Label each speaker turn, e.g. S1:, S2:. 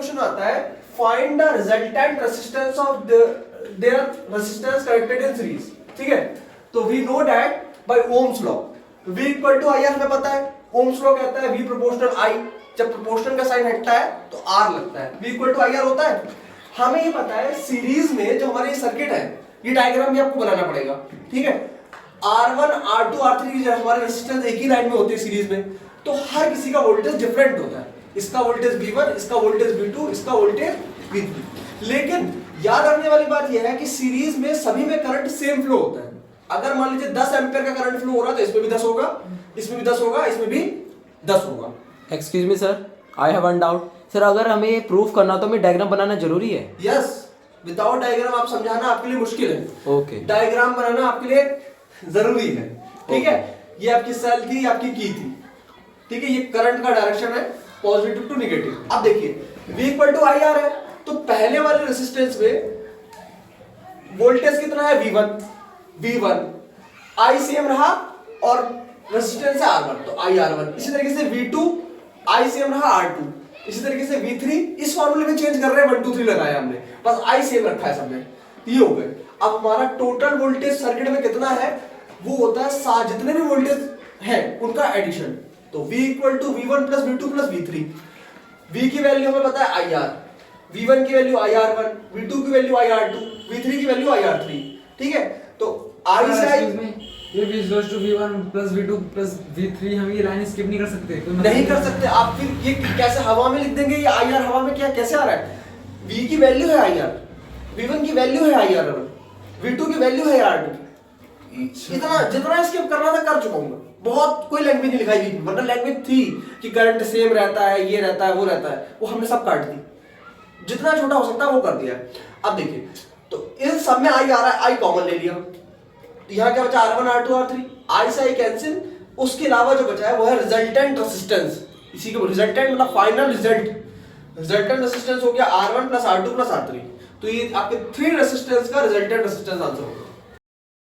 S1: Question आता है find the resultant resistance of their resistance connected in series. ठीक है, तो we know that by Ohm's law V equal to I R हमें पता है। ओम्स लॉ कहता है V प्रोपोर्शनल I, जब प्रोपोर्शनल का साइन हटता है तो R लगता है, V equal to I R होता है। हमें ये पता है सीरीज में जो हमारी सर्किट है, ये डायग्राम भी आपको बनाना पड़ेगा। ठीक है, R1 R2 R3 जो हमारे रेजिस्टेंस एक ही लाइन में होते हैं सीरीज में, तो हर किसी का वोल्टेज डिफरेंट होता है। इसका वोल्टेज V1, इसका वोल्टेज V2, इसका वोल्टेज V3। लेकिन याद रखने वाली बात यह है कि सीरीज में सभी में करंट सेम फ्लो होता है। अगर मान लीजिए 10 एम्पीयर का करंट फ्लो हो रहा है तो इसमें भी 10 होगा, इसमें भी 10 होगा, इसमें भी 10 होगा।
S2: Excuse me sir, I have one doubt sir, अगर हमें प्रूफ करना तो हमें डायग्राम बनाना जरूरी है?
S1: यस, विदाउट डायग्राम आप समझाना आपके लिए मुश्किल है।
S2: ओके,
S1: डायग्राम बनाना आपके लिए जरूरी है। ठीक है, ये आपकी सेल थी, आपकी की थी। ठीक है, ये करंट का डायरेक्शन है पॉजिटिव टू नेगेटिव। अब देखिए V equal to I R है, तो पहले वाले रेजिस्टेंस में वोल्टेज कितना है V1 I सेम रहा और रेजिस्टेंस है R1 तो IR1। इसी तरीके से V2 I सेम रहा R2, इसी तरीके से V3 इस फॉर्मूले में चेंज कर रहे हैं, 1 2 3 लगाया हमने, बस I सेम रखा है सबने, ये हो गए। अब हमारा टोटल वोल्टेज सर्किट में कितना है, वो होता है जितने भी वोल्टेज है उनका एडिशन। तो V equal to V1 plus V2 plus V3। V की वैल्यू हमें पता है IR, V1 की वैल्यू IR1, V2 की वैल्यू IR2, V3 की वैल्यू IR3। ठीक है, तो I से I
S3: ये V equals to V1 plus V2 plus V3 हम ये लाइन स्किप नहीं कर सकते?
S1: नहीं कर सकते आप। फिर ये कैसे हवा में लिख देंगे? ये IR हवा में क्या कैसे आ रहा है? V की वैल्यू है IR, V1 की वैल्यू है IR1, V2 की वैल्यू है IR2। इतना जितना स्किप करना था कर चुका हूं मैं। बहुत कोई लैंग्वेज नहीं लिखाई हुई, वरना लैंग्वेज थी कि करंट सेम रहता है, ये रहता है, वो रहता है, वो हमने सब काट दी। जितना छोटा हो सकता है वो कर दिया। अब देखिए, तो इन सब में आई आ रहा है, I कॉमन ले लिया, यहाँ क्या बचा R1 R2 R3, I से I कैंसिल। उसके अलावा जो बचा है वो है रिजल्टेंट रेजिस्टेंस। इसी को रिजल्टेंट मतलब फाइनल रिजल्टेंट रेजिस्टेंस हो गया R1 plus R2 plus R3। तो ये आपके 3 रेजिस्टेंस का रिजल्टेंट रेजिस्टेंस आंसर होगा।